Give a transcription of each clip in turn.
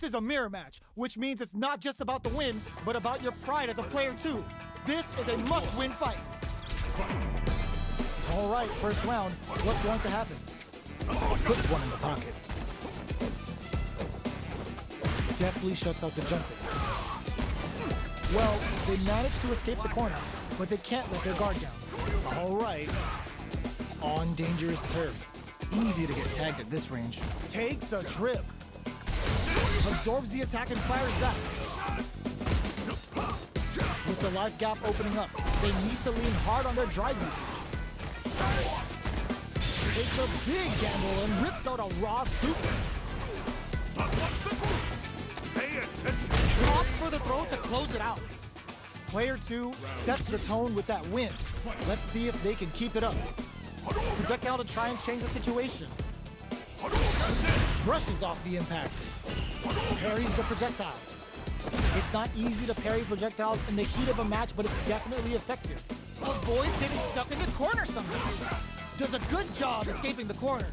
is a mirror match, which means it's not just about the win, but about your pride as a player too. This is a must-win fight. All right, first round. What's going to happen? Put one in the pocket. Deftly shuts out the jumping. Well, they managed to escape the corner, but they can't let their guard down. All right. On dangerous turf. Easy to get tagged at this range. Takes a trip. Absorbs the attack and fires back. With the life gap opening up, they need to lean hard on their drive usage. Takes a big gamble and rips out a raw super. Pay attention. Drops for the throw to close it out. Player 2 sets the tone with that win. Let's see if they can keep it up. Projectile to try and change the situation. Brushes off the impact. Parries the projectile. It's not easy to parry projectiles in the heat of a match, but it's definitely effective. Avoids getting stuck in the corner somehow. Does a good job escaping the corner.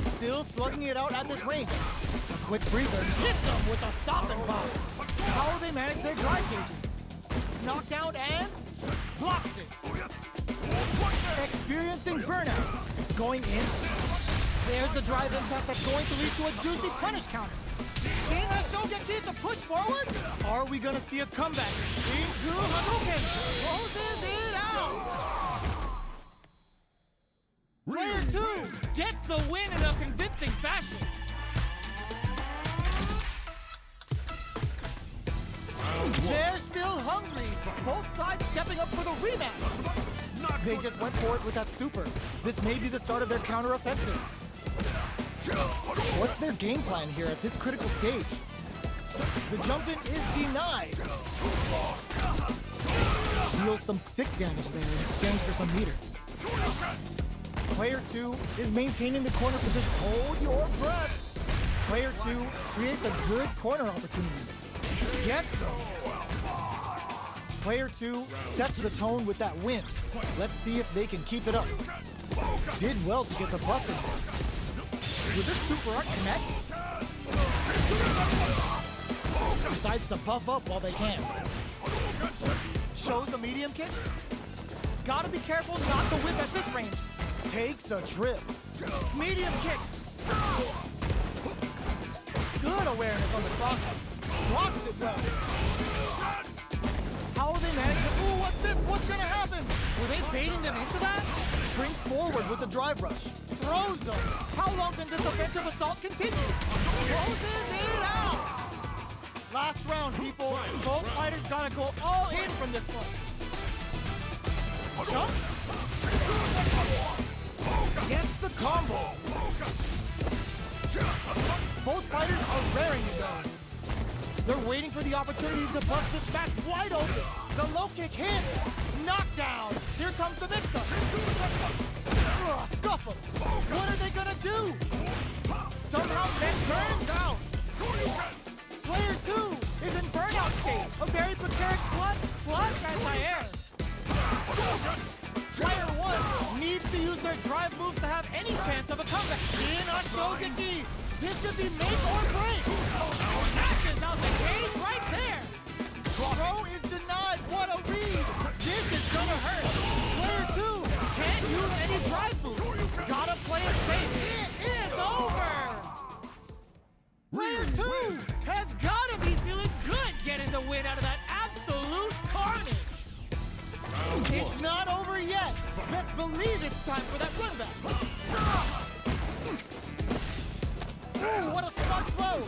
Still slugging it out at this range. A quick breather hits them with a stopping bomb. How will they manage their drive gauges? Knockdown and blocks it. Experiencing burnout. Going in. There's the drive impact that's going to lead to a juicy punish counter. Shayna Shogeki to push forward? Are we gonna see a comeback? Shinku Hadouken closes it out! Player 2 gets the win in a convincing fashion. They're still hungry. Both sides stepping up for the rematch. They just went for it with that super. This may be the start of their counter-offensive. What's their game plan here at this critical stage? The jump-in is denied. Deals some sick damage there in exchange for some meter. Player 2 is maintaining the corner position. Hold your breath. Player 2 creates a good corner opportunity. Gets them. Player 2 sets the tone with that win. Let's see if they can keep it up. Did well to get the buff in there. Will this super art connect? Decides to buff up while they can. Shows a medium kick. Gotta be careful not to whip at this range. Takes a trip. Medium kick. Good awareness on the crossover. Blocks it well. How will they manage it? Ooh, what's this? What's gonna happen? Were they baiting them into that? Springs forward with the drive rush. Throws them. How long can this offensive assault continue? Closes it out. Last round, people. Both fighters gotta go all in from this point. Jump. Gets the combo. Both fighters are raring to go. They're waiting for the opportunity to bust this back wide open. The low kick hit. Knockdown. Here comes the mix-up. Scuffle. What are they gonna do? Somehow Net burns out. Player 2 is in burnout state. A very prepared clutch anti-air. Player 1 needs to use their drive moves to have any chance of a comeback. Shin Shogeki. This could be make or break. Smashes out the cage right there. Throw is denied. What a read. This is gonna hurt. Player 2 can't use any drive moves. Gotta play it safe. It is over. Player 2 has gotta be feeling good getting the win out of that absolute carnage. It's not over yet. Best believe it's time for that run back. Ooh, what a smart throw!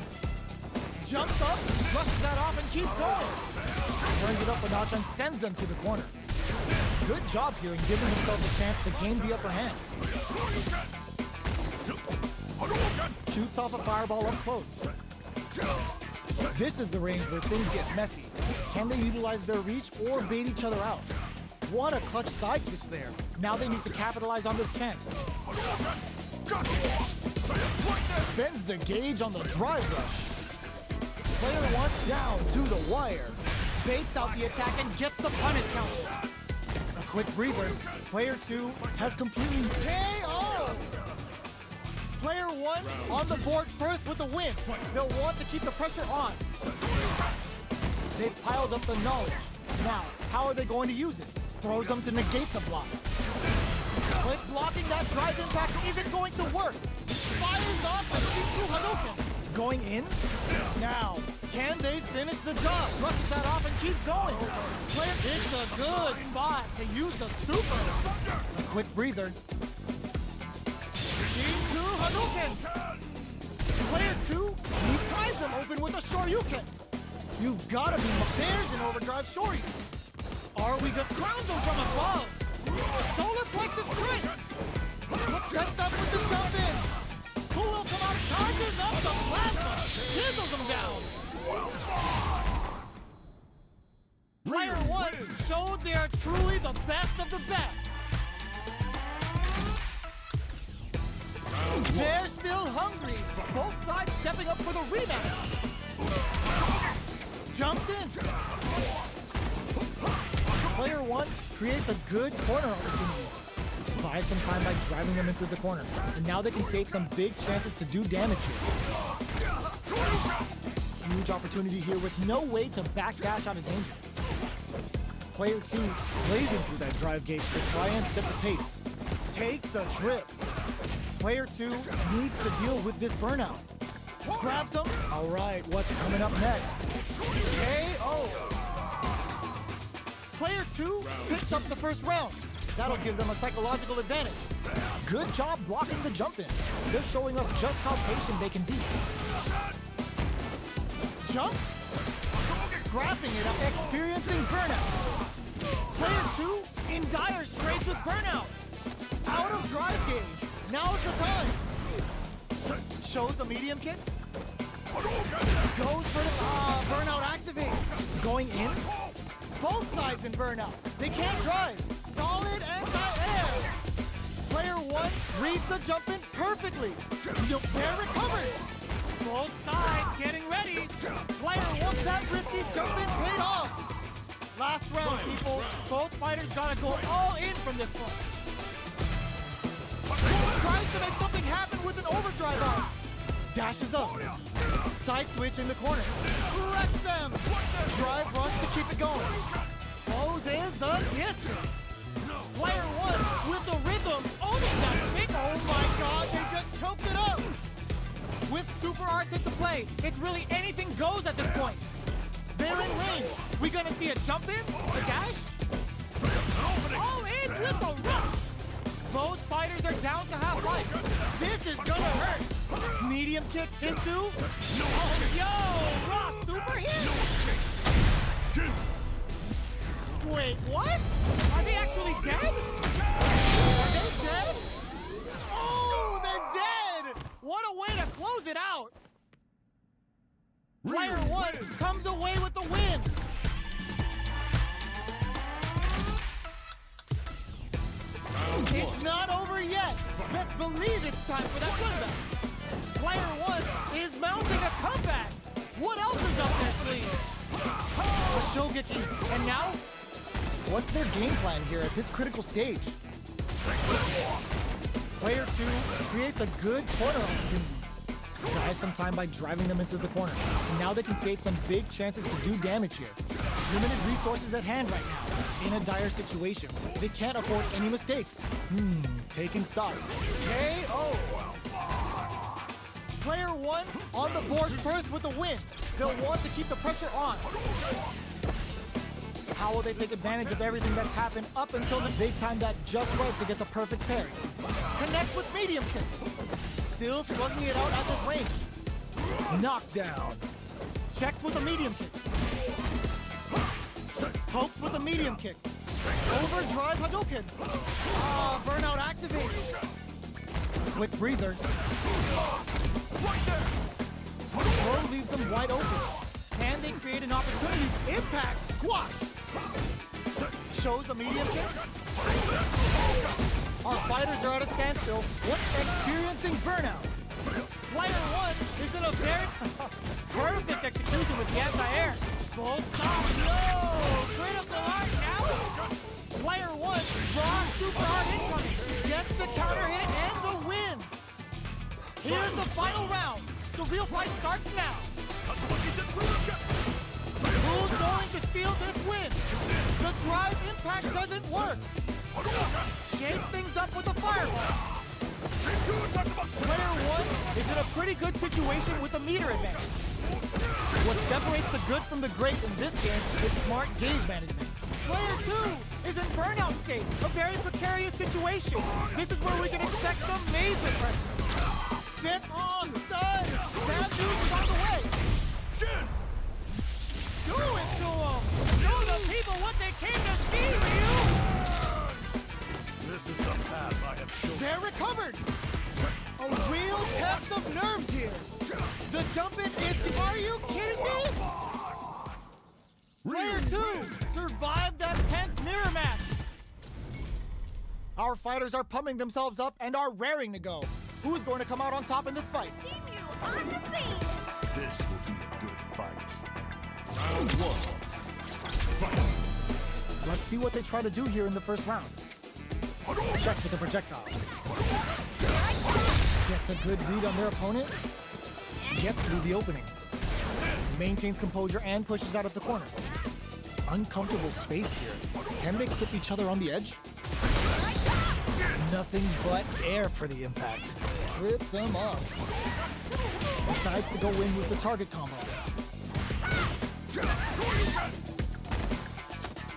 Jumps up, brushes that off, and keeps going. Turns it up a notch and sends them to the corner. Good job here in giving himself a chance to gain the upper hand. Shoots off a fireball up close. This is the range where things get messy. Can they utilize their reach or bait each other out? What a clutch side switch there. Now they need to capitalize on this chance. Spends the gauge on the drive rush. Player 1 down to the wire. Baits out the attack and gets the punish counter. A quick breather. Player 2 has completely KO. Player one on the board first with the win. They'll want to keep the pressure on. They've piled up the knowledge. Now, how are they going to use it? Throws them to negate the block. But blocking that drive impact isn't going to work. Fires off a G2 Hadouken. Going in? Now, can they finish the job? Brushes that off and keeps going. It's a good spot to use the super. A quick breather. G2 Hadouken. Player two, he pries him open with a Shoryuken. You've got to be. There's an overdrive Shoryu. Are we gonna crown them from above? Solar plexus straight. Sets up with the jump in. Who will come out? Charges up the plasma. Chisels them down. Player one showed they are truly the best of the best. They're still hungry. Both sides stepping up for the rematch. Jumps in. Player one creates a good corner opportunity. Buys some time by driving them into the corner. And now they can create some big chances to do damage here. Huge opportunity here with no way to backdash out of danger. Player two blazing through that drive gauge to try and set the pace. Takes a trip. Player two needs to deal with this burnout. Grabs him. All right, what's coming up next? KO. Player two picks up the first round. That'll give them a psychological advantage. Good job blocking the jump in. They're showing us just how patient they can be. Jump. Scrapping it up, experiencing burnout. Player two in dire straits with burnout. Out of drive gauge. Now's the time. Shows the medium kick. Goes for the burnout activates. Going in. Both sides in burnout. They can't drive. Solid anti-air. Player one reads the jump in perfectly. They're recovered. Both sides getting ready. Player one, that risky jump in paid off. Last round, people. Both fighters gotta go all in from this point. Tries to make something happen with an overdrive arm. Dashes up. Side switch in the corner. Wrecks them. Drive rush to keep it going. Closes the distance. Player one with the rhythm. Owning that big. Oh my god, they just choked it up. With super arts into play, it's really anything goes at this point. They're in range. We gonna see a jump in? A dash? All in with the rush. Both fighters are down to half life. This is gonna hurt. Medium kick into. Oh, yo! Raw super hit! Wait, what? Are they actually dead? Are they dead? Oh, they're dead! What a way to close it out! Player one comes away with the win! It's not over yet! Best believe it's time for that comeback! Player one is mounting a comeback! What else is up their sleeve? A Shogeki, and now? What's their game plan here at this critical stage? Player two creates a good corner opportunity. Buys some time by driving them into the corner. And now they can create some big chances to do damage here. Limited resources at hand right now. In a dire situation. They can't afford any mistakes. Taking stock. KO! Player one on the board first with the win. They'll want to keep the pressure on. How will they take advantage of everything that's happened up until they time that just right to get the perfect parry? Connects with medium kick. Still slugging it out at this range. Knockdown. Checks with a medium kick. Pokes with a medium kick. Overdrive Hadouken. Burnout activates. Quick breather. Throw leaves them wide open. Can they create an opportunity? Impact squash. Shows a medium kick. Our fighters are at a standstill. Experiencing burnout. Player one is in a very perfect execution with the anti-air. Both sides. No! Critical art now. Player one, raw super hard incoming. Gets the counter hit and the win. Here's the final round. The real fight starts now. Who's going to steal this win? The drive impact doesn't work. Shakes things up with a fireball. Player 1 is in a pretty good situation with a meter advantage. What separates the good from the great in this game is smart gauge management. Player 2 is in burnout state, a very precarious situation. This is where we can expect some major pressure. Then, stun! Bad news is on the way! Shin! Do it to them! Show the people what they came to see, Ryu! This is the path I have chosen. They're recovered! A real test of nerves here! The jump in is... Are you kidding me? Player 2 survived that tense mirror match! Our fighters are pumping themselves up and are raring to go. Who's going to come out on top in this fight? Team you on the scene! This will be a good fight. Round 1. Fight. Let's see what they try to do here in the first round. Checks with the projectile. Gets a good read on their opponent. Gets through the opening. Maintains composure and pushes out of the corner. Uncomfortable space here. Can they clip each other on the edge? Nothing but air for the impact. Trips him up. Decides to go in with the target combo.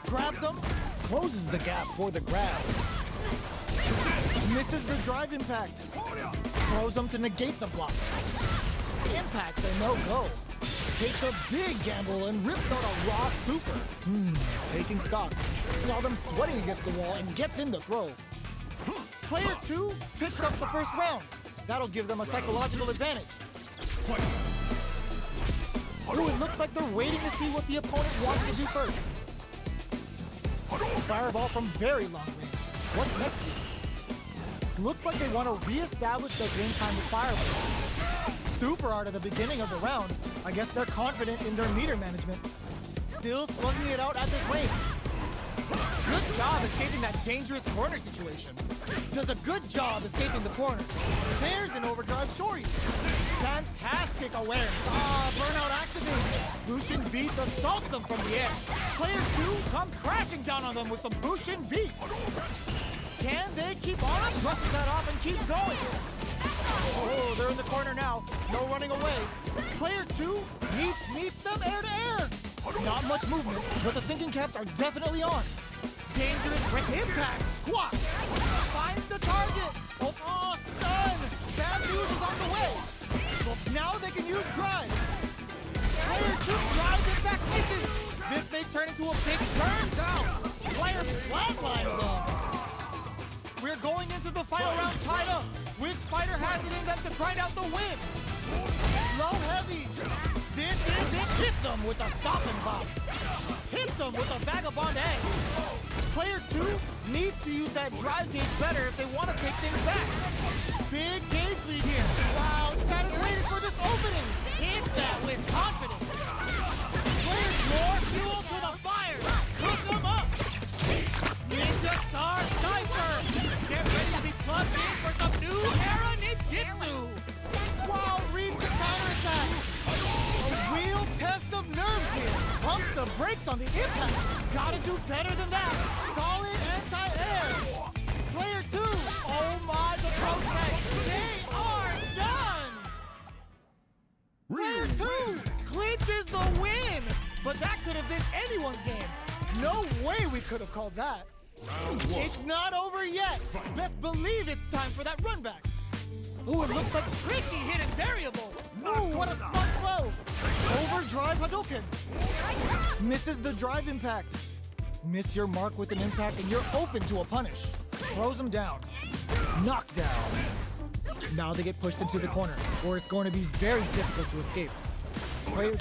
Grabs him. Closes the gap for the grab. Misses the drive impact. Throws him to negate the block. Impacts a no-go. Takes a big gamble and rips out a raw super. Taking stock. Saw them sweating against the wall and gets in the throw. Player 2 picks up the first round. That'll give them a psychological advantage. Ooh, it looks like they're waiting to see what the opponent wants to do first. Fireball from very long range. What's next here? Looks like they want to re-establish their game time with fireball. Super art at the beginning of the round. I guess they're confident in their meter management. Still slugging it out at this range. Good job escaping that dangerous corner situation. Does a good job escaping the corner. There's an overdrive shorty. Fantastic awareness. Burnout activated. Bushin Beat assaults them from the air. Player 2 comes crashing down on them with some Bushin Beat. Can they keep on? Brushes that off and keeps going. Oh, they're in the corner now. No running away. Player 2 meets them air to air. Not much movement, but the thinking caps are definitely on. Dangerous impact squat. Finds the target. Oh, stun. Bad news is on the way. Well, now they can use drive. Player 2 drives it back misses. This may turn into a big burn down. Player flatlines them. We're going into the final round tied up. Which fighter has it in them to grind out the win? Low heavy. This is it. Hits him with a stopping pop. Hits him with a vagabond edge. Player 2 needs to use that drive gauge better if they want to take things back. Big gauge lead here. Wow, sat and waited for this opening. Hits that with confidence. Players more fuel to the fire. Cook them up. Ninja Star Sniper. Get ready to be plugged in for some new era ninjutsu. Wow, reads the counterattack. A real test of nerves here. Pumps the brakes on the impact. Gotta do better than that. Solid anti-air. Player 2. Oh my, the protect. They are done. Player 2 clinches the win. But that could have been anyone's game. No way we could have called that. It's not over yet. Best believe it's time for that run back. Ooh, it looks like a tricky hidden variable. Ooh, what a smart throw. Overdrive Hadouken. Misses the drive impact. Miss your mark with an impact and you're open to a punish. Throws him down. Knockdown. Now they get pushed into the corner, where it's going to be very difficult to escape. Player 2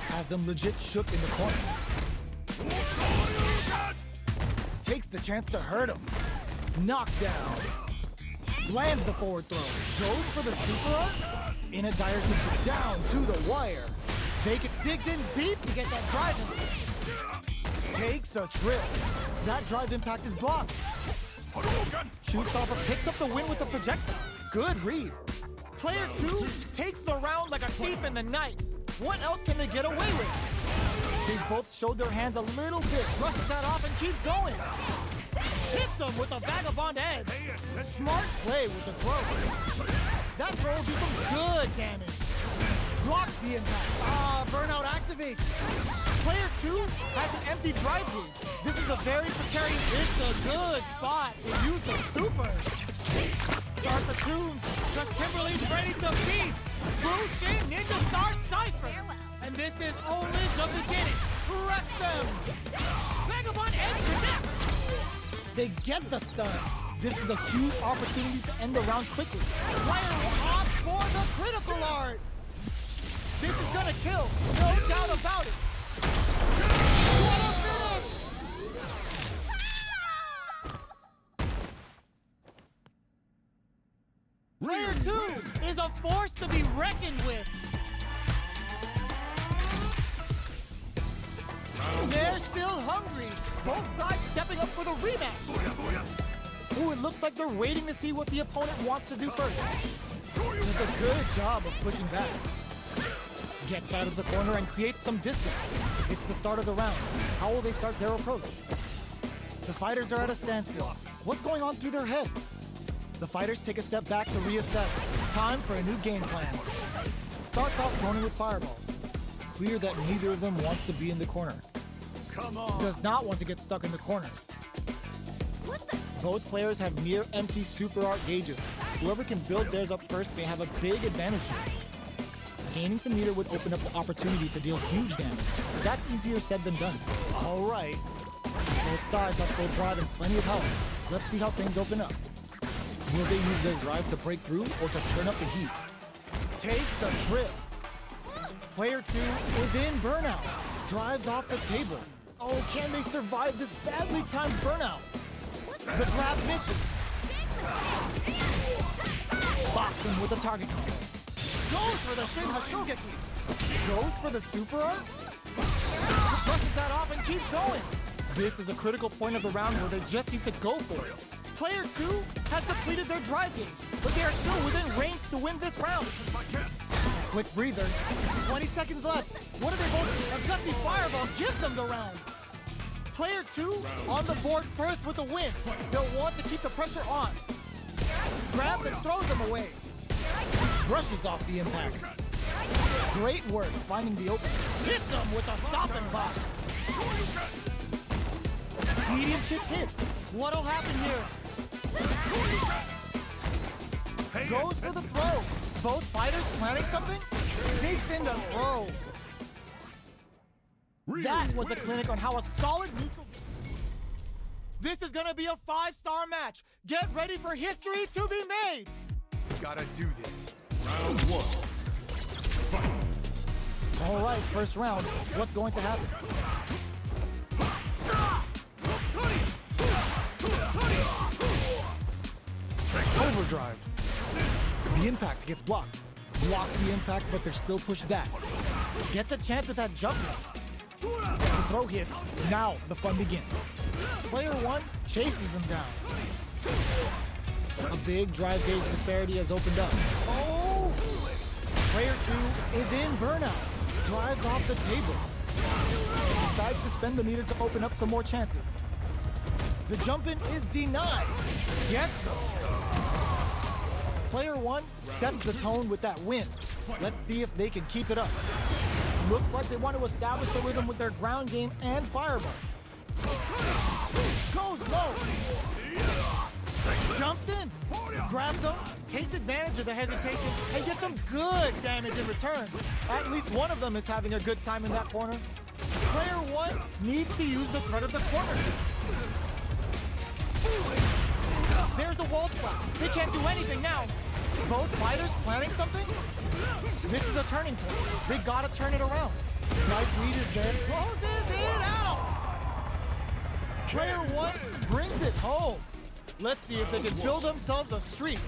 has them legit shook in the corner. Takes the chance to hurt him. Knockdown. Lands the forward throw. Goes for the super art. In a dire situation, down to the wire. Vacant digs in deep to get that drive impact. Takes a trip. That drive impact is blocked. Shoots off or picks up the win with the projectile. Good read. Player 2 takes the round like a thief in the night. What else can they get away with? They both showed their hands a little bit, brushes that off and keeps going. Hits him with a vagabond edge. Smart play with the throw. That throw will do some good damage. Blocks the impact. Burnout activates. Player 2 has an empty drive gauge. This is a very precarious. It's a good spot to use the super. Start the tune. The Kimberly's ready to feast. Blue Shin Ninja Star Cypher. And this is only the beginning. Wrecks them. Vagabond Edge connects. They get the stun. This is a huge opportunity to end the round quickly. Player off for the critical art. This is gonna kill, no doubt about it. What a finish! Player 2 is a force to be reckoned with. They're still hungry. Both sides stepping up for the rematch. Ooh, it looks like they're waiting to see what the opponent wants to do first. Does a good job of pushing back. Gets out of the corner and creates some distance. It's the start of the round. How will they start their approach? The fighters are at a standstill. What's going on through their heads? The fighters take a step back to reassess. Time for a new game plan. Starts off zoning with fireballs. Clear that neither of them wants to be in the corner. Come on. Does not want to get stuck in the corner. Both players have near empty super art gauges. Whoever can build theirs up first may have a big advantage here. Gaining some meter would open up the opportunity to deal huge damage. That's easier said than done. All right. Both sides have full drive and plenty of health. Let's see how things open up. Will they use their drive to break through or to turn up the heat? Takes a trip. Player 2 is in burnout. Drives off the table. Oh, can they survive this badly timed burnout? The grab misses. Box him with a target combo. Goes for the Shin Hashogeki. Goes for the super art. Brushes that off and keeps going. This is a critical point of the round where they just need to go for it. Player 2 has depleted their drive gauge, but they are still within range to win this round. Quick breather. 20 seconds left. What are they both? A gutsy fireball gives them the round. Player 2 on the board first with a win. They'll want to keep the pressure on. Grabs and throws them away. Brushes off the impact. Great work finding the opening. Hits them with a stop and block. Medium kick hits. What'll happen here? Goes for the throw. Both fighters planning something? Sneaks in the throw. That was a clinic on how a solid neutral... This is gonna be a 5-star match. Get ready for history to be made. Gotta do this. Round 1. Fight. All right, first round. What's going to happen? Overdrive. The impact gets blocked. Blocks the impact, but they're still pushed back. Gets a chance with that jump now. The throw hits. Now the fun begins. Player 1 chases them down. A big drive gauge disparity has opened up. Oh! Player 2 is in burnout. Drives off the table. Decides to spend the meter to open up some more chances. The jump-in is denied. Gets him. Player 1 sets the tone with that win. Let's see if they can keep it up. Looks like they want to establish a rhythm with their ground game and fireballs. Goes low. Jumps in. Grabs him. Takes advantage of the hesitation and gets some good damage in return. At least one of them is having a good time in that corner. Player 1 needs to use the threat of the corner. There's a wall splat. They can't do anything now. Both fighters planning something? This is a turning point. They gotta turn it around. Knife lead is there. Closes it out! Player 1 brings it home. Let's see if they can build themselves a streak.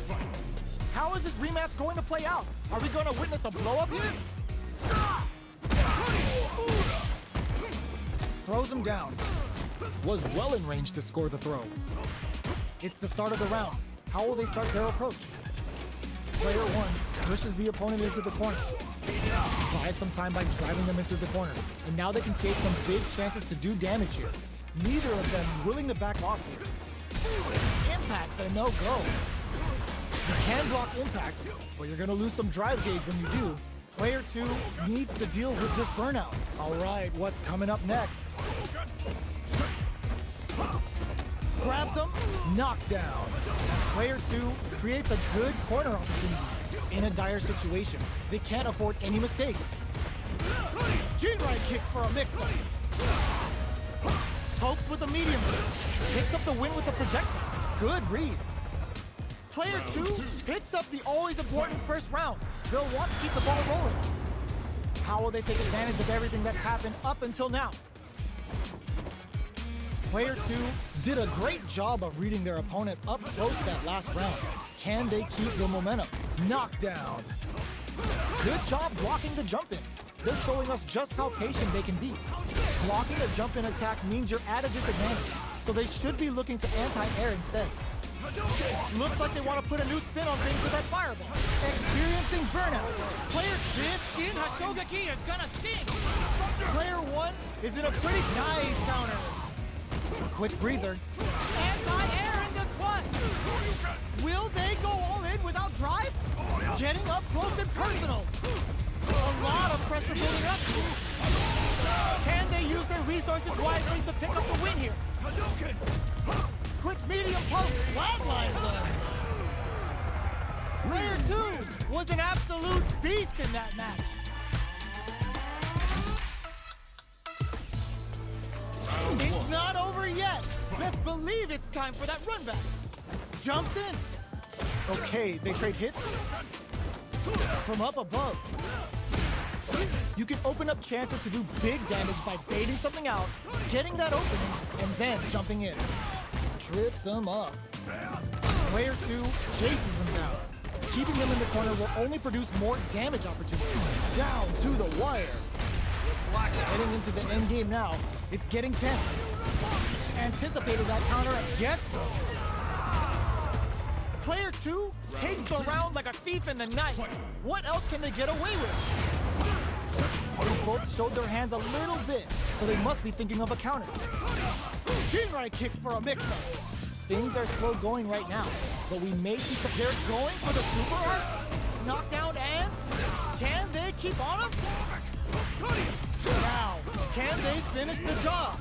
How is this rematch going to play out? Are we going to witness a blow-up here? Throws him down. Was well in range to score the throw. It's the start of the round. How will they start their approach? Player 1 pushes the opponent into the corner. Buys some time by driving them into the corner. And now they can create some big chances to do damage here. Neither of them willing to back off here. Impact's a no-go. You can block impacts, but you're gonna lose some drive gauge when you do. Player 2 needs to deal with this burnout. All right, what's coming up next? Grabs him, knockdown. Player 2 creates a good corner opportunity in a dire situation. They can't afford any mistakes. Gigabyte kick for a mix-up. Pokes with a medium. Picks up the win with a projectile. Good read. Player 2 picks up the always important first round. They'll want to keep the ball rolling. How will they take advantage of everything that's happened up until now? Player 2 did a great job of reading their opponent up close that last round. Can they keep the momentum? Knockdown. Good job blocking the jump-in. They're showing us just how patient they can be. Blocking a jump-in attack means you're at a disadvantage, so they should be looking to anti-air instead. Looks like they want to put a new spin on things with that fireball. Experiencing burnout. Player 3 Shin Hashogeki is gonna sting. Player 1 is in a pretty nice counter. A quick breather. Anti-air in the clutch. Will they go all in without drive? Getting up close and personal. A lot of pressure building up. Can they use their resources wisely to pick up the win here? Quick medium poke, flatlines them. Player 2 was an absolute beast in that match. It's not over yet. Best believe it's time for that run back. Jumps in. Okay, they trade hits from up above. You can open up chances to do big damage by baiting something out, getting that opening, and then jumping in. Trips them up. Player 2 chases them down. Keeping them in the corner will only produce more damage opportunities. Down to the wire. Heading into the end game now. It's getting tense. Anticipated that counter and gets him. Player 2 takes the round like a thief in the night. What else can they get away with? They both showed their hands a little bit, so they must be thinking of a counter. Gigabyte kick for a mix-up. Things are slow going right now, but we may see some. They're going for the super art. Knockdown and can they keep on him? Now, can they finish the job?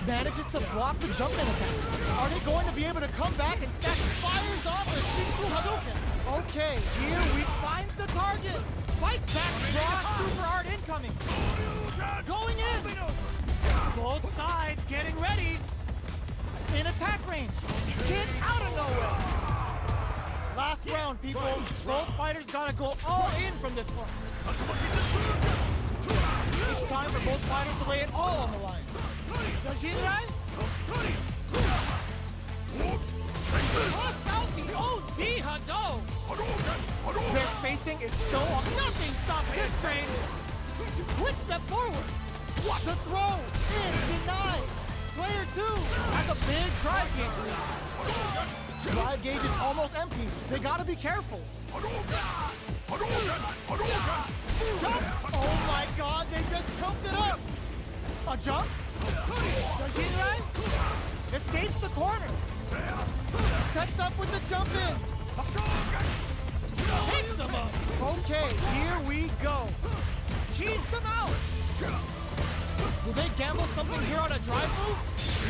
Manages to block the jump-in attack. Are they going to be able to come back and stack fires off the Shinku Hadouken? Okay, here we find the target. Fights back, draw super art incoming. Going in. Both sides getting ready. In attack range. Get out of nowhere. Last round, people. Both fighters gotta go all in from this one. It's time for both fighters to lay it all on the line. Yoshinrai? Cross out the OD Hado! Their spacing is so up. Nothing stops this train! Quick step forward! What a throw! In denied! Player 2 has a big drive gauge lead. Drive gauge is almost empty. They gotta be careful. Jump! Oh my god, they just choked it up! A jump? Yoshinrai escapes the corner. Sets up with the jump in. Takes them up. Okay, here we go. Keeps them out. Will they gamble something here on a drive move?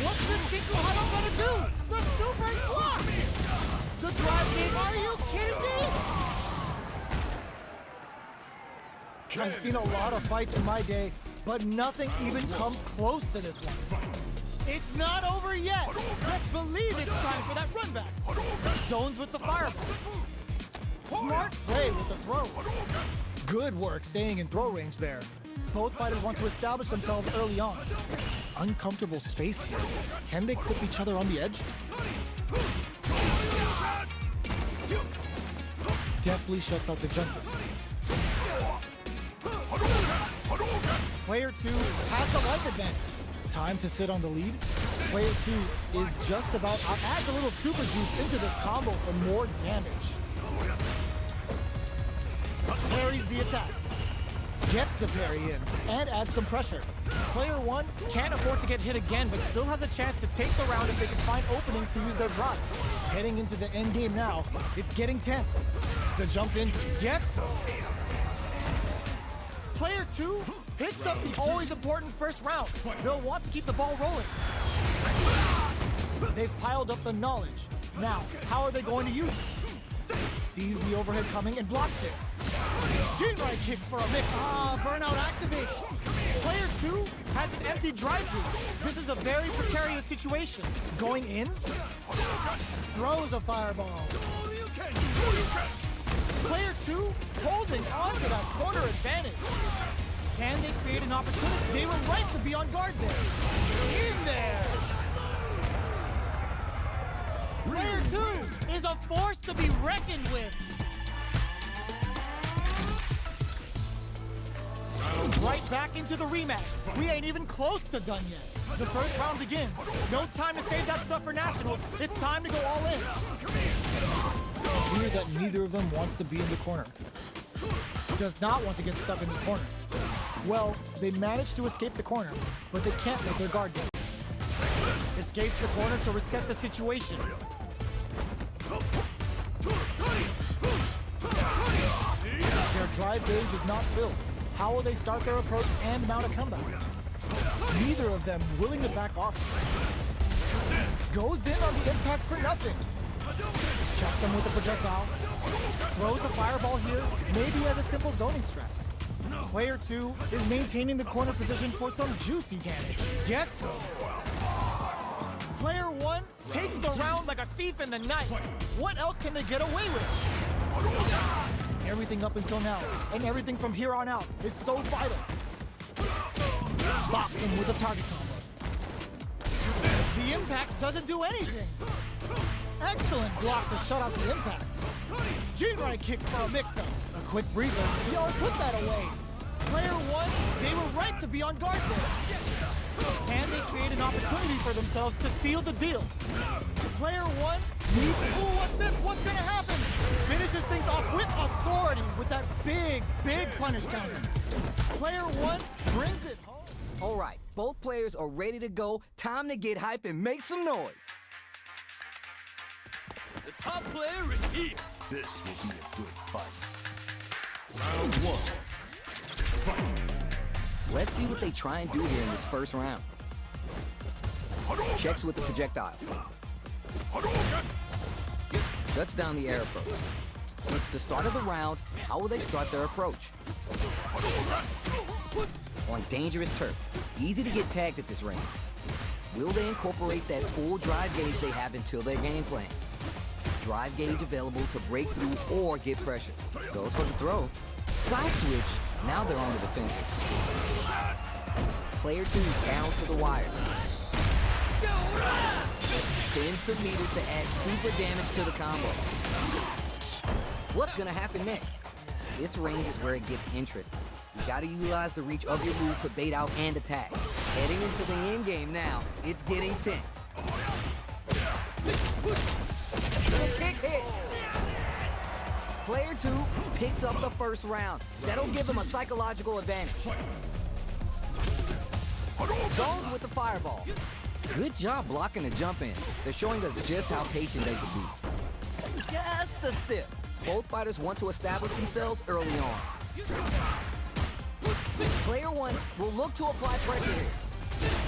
What's this Shinku Hado gonna do? The super block! The drive game, are you kidding me? I've seen a lot of fights in my day, but nothing even comes close to this one. It's not over yet. Just believe it's time for that run back. Zones with the fireball. Smart play with the throw. Good work staying in throw range there. Both fighters want to establish themselves early on. Uncomfortable space here. Can they clip each other on the edge? Deftly shuts out the jumper. Player 2 has the life advantage. Time to sit on the lead. Player 2 is just about adds a little super juice into this combo for more damage. Parries the attack. Gets the parry in and adds some pressure. Player 1 can't afford to get hit again, but still has a chance to take the round if they can find openings to use their drive. Heading into the end game now, it's getting tense. The jump in gets him. Player 2 picks up the always important first round. They'll want to keep the ball rolling. They've piled up the knowledge. Now, how are they going to use it? Sees the overhead coming and blocks it. Gigabyte kick for a mix. Burnout activates. Player 2 has an empty drive loop. This is a very precarious situation. Going in, throws a fireball. Player 2 holding on to that corner advantage. Can they create an opportunity? They were right to be on guard there. In there. Player 2 is a force to be reckoned with. Right back into the rematch. We ain't even close to done yet. The first round begins. No time to save that stuff for nationals. It's time to go all in. Clear that neither of them wants to be in the corner. Does not want to get stuck in the corner. Well, they managed to escape the corner, but they can't let their guard down. Escapes the corner to reset the situation. Their drive gauge is not filled. How will they start their approach and mount a comeback? Neither of them willing to back off. Goes in on the impact for nothing. Checks him with a projectile. Throws a fireball here, maybe as a simple zoning strat. Player 2 is maintaining the corner position for some juicy damage. Gets him. Player 1 takes the round like a thief in the night. What else can they get away with? Everything up until now, and everything from here on out, is so vital. Box him with a target combo. The impact doesn't do anything. Excellent block to shut out the impact. Gigabyte kick for a mix-up. A quick breather. Yo, put that away. Player 1, they were right to be on guard there. Can they create an opportunity for themselves to seal the deal? Player 1 needs... Ooh, what's this? What's gonna happen? Finishes things off with authority with that big punish counter. Player 1 brings it home. All right, both players are ready to go. Time to get hype and make some noise. The top player is here. This will be a good fight. Round 1. Fight. Let's see what they try and do here in this first round. Checks with the projectile. Shuts down the air approach. It's the start of the round. How will they start their approach? On dangerous turf. Easy to get tagged at this range. Will they incorporate that full drive gauge they have until their game plan? Drive gauge available to break through or get pressure. Goes for the throw. Side switch. Now they're on the defensive. Player 2 down to the wire. Spin some meter to add super damage to the combo. What's gonna happen next? This range is where it gets interesting. You gotta utilize the reach of your moves to bait out and attack. Heading into the end game now, it's getting tense. The kick hits. Player 2 picks up the first round. That'll give him a psychological advantage. Zones with the fireball. Good job blocking the jump in. They're showing us just how patient they can be. Just a sip. Both fighters want to establish themselves early on. Player 1 will look to apply pressure here.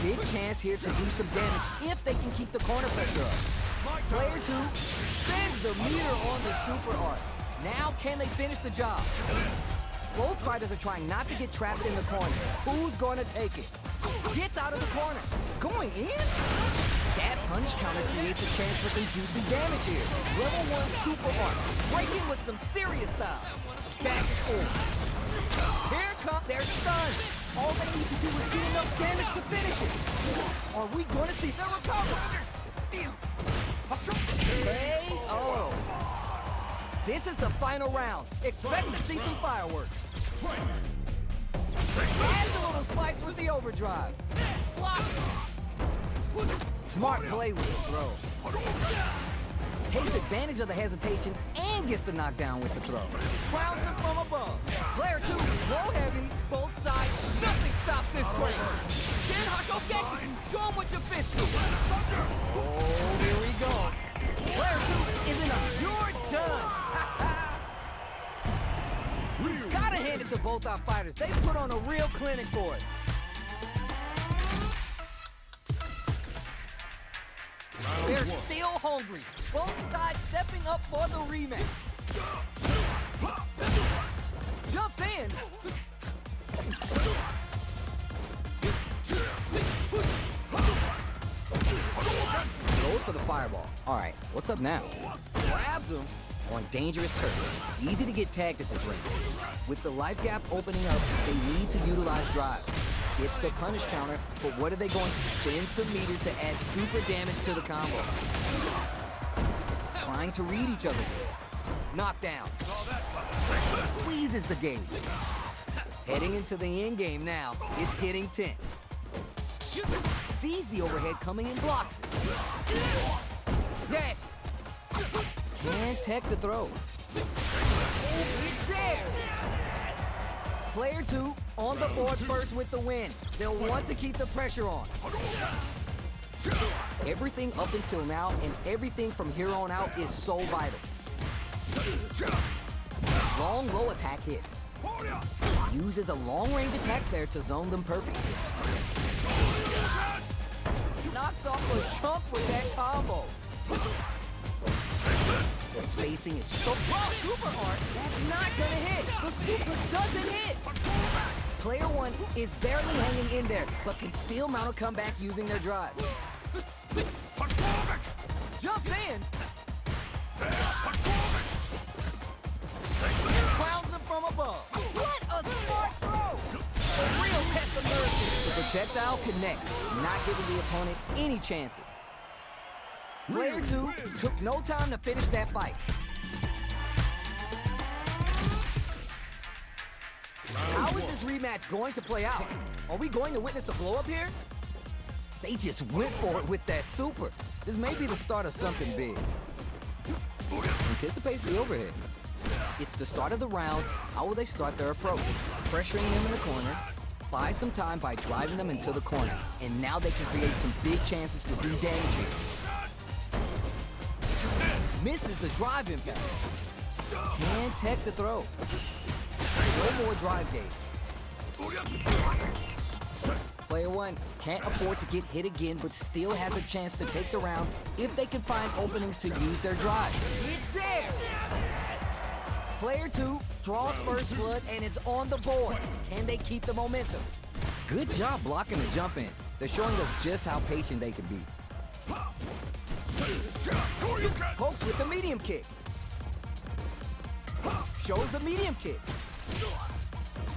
Big chance here to do some damage if they can keep the corner pressure up. Player 2 spins the meter on the super art. Now can they finish the job? Both fighters are trying not to get trapped in the corner. Who's gonna take it? Gets out of the corner. Going in? That punish counter creates a chance for some juicy damage here. Level 1 super art. Breaking with some serious style. Back and forth. Here comes their stun. All they need to do is get enough damage to finish it. Are we going to see them recover? KO. This is the final round. Expect to see some fireworks. Adds a little spice with the overdrive. Block. Smart play with the throw. takes advantage of the hesitation and gets the knockdown with the throw. Grounds him from above. Player 2, low heavy, both sides. Nothing stops this train. Shin Hakogeki, show him what your fist do. Oh, here we go. Player 2 isn't up. You're done. Gotta hand it to both our fighters. They put on a real clinic for us. They're still hungry. Both sides stepping up for the rematch. Jumps in. Goes for the fireball. All right, what's up now? Grabs him on dangerous turf. Easy to get tagged at this range. With the life gap opening up, they need to utilize drive. It's the punish counter, but what are they going to spend some meter to add super damage to the combo? Trying to read each other here. Knockdown. Squeezes the gauge. Heading into the end game now, it's getting tense. Sees the overhead coming and blocks it. Dash. Can't tech the throw. It's there. Player 2 on the board first with the win. They'll want to keep the pressure on. Everything up until now and everything from here on out is so vital. Long low attack hits. Uses a long range attack there to zone them perfectly. Knocks off a chunk with that combo. The spacing is so super art, that's not gonna hit. The super doesn't hit. Player 1 is barely hanging in there, but can still mount a comeback using their drive. Jumps in. Clowns them from above. What a smart throw! A real test of nerve. The projectile connects, not giving the opponent any chances. Player 2 took no time to finish that fight. How is this rematch going to play out? Are we going to witness a blow-up here? They just went for it with that super. This may be the start of something big. Anticipates the overhead. It's the start of the round. How will they start their approach? Pressuring them in the corner. Buy some time by driving them into the corner. And now they can create some big chances to do damage here. Misses the drive impact. Can't tech the throw. No more drive gauge. Player 1 can't afford to get hit again, but still has a chance to take the round if they can find openings to use their drive. It's there! Player 2 draws first blood and it's on the board. Can they keep the momentum? Good job blocking the jump in. They're showing us just how patient they can be. Pokes with the medium kick. Shows the medium kick.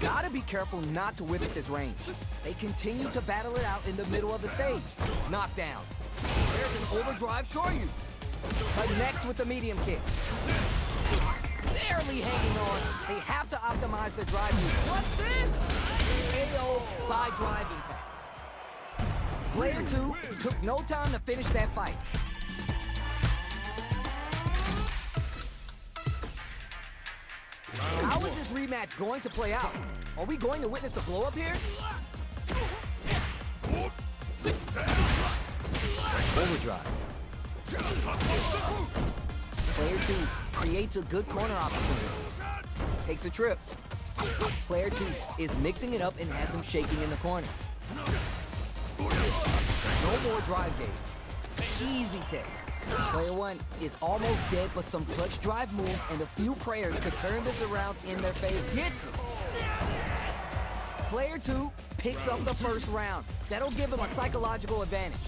Gotta be careful not to whip at this range. They continue to battle it out in the middle of the stage. Knockdown. There's an overdrive Shoryu. Connects with the medium kick. Barely hanging on. They have to optimize their drive use. What's this? KO by drive impact. Player 2 took no time to finish that fight. How is this rematch going to play out? Are we going to witness a blow-up here? Overdrive. Player 2 creates a good corner opportunity. Takes a trip. Player 2 is mixing it up and has him shaking in the corner. No more drive gauge. Easy take. Player 1 is almost dead, but some clutch drive moves and a few prayers could turn this around in their favor. Gets him. Player 2 picks up the first round. That'll give him a psychological advantage.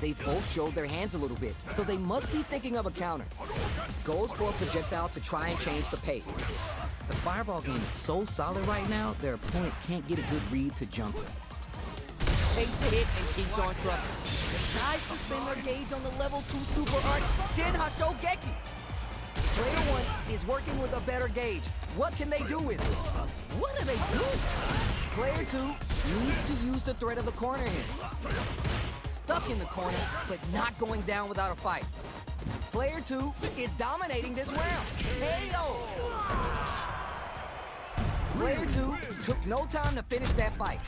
They both showed their hands a little bit, so they must be thinking of a counter. Goes for a projectile to try and change the pace. The fireball game is so solid right now, their opponent can't get a good read to jump it. Takes the hit and keeps on trucking. Decides to spend their gauge on the level 2 super art, Shin Hashogeki. Player 1 is working with a better gauge. What can they do with it? What are they doing? Player 2 needs to use the threat of the corner here. stuck in the corner, but not going down without a fight. Player 2 is dominating this round. KO! Player 2 took no time to finish that fight.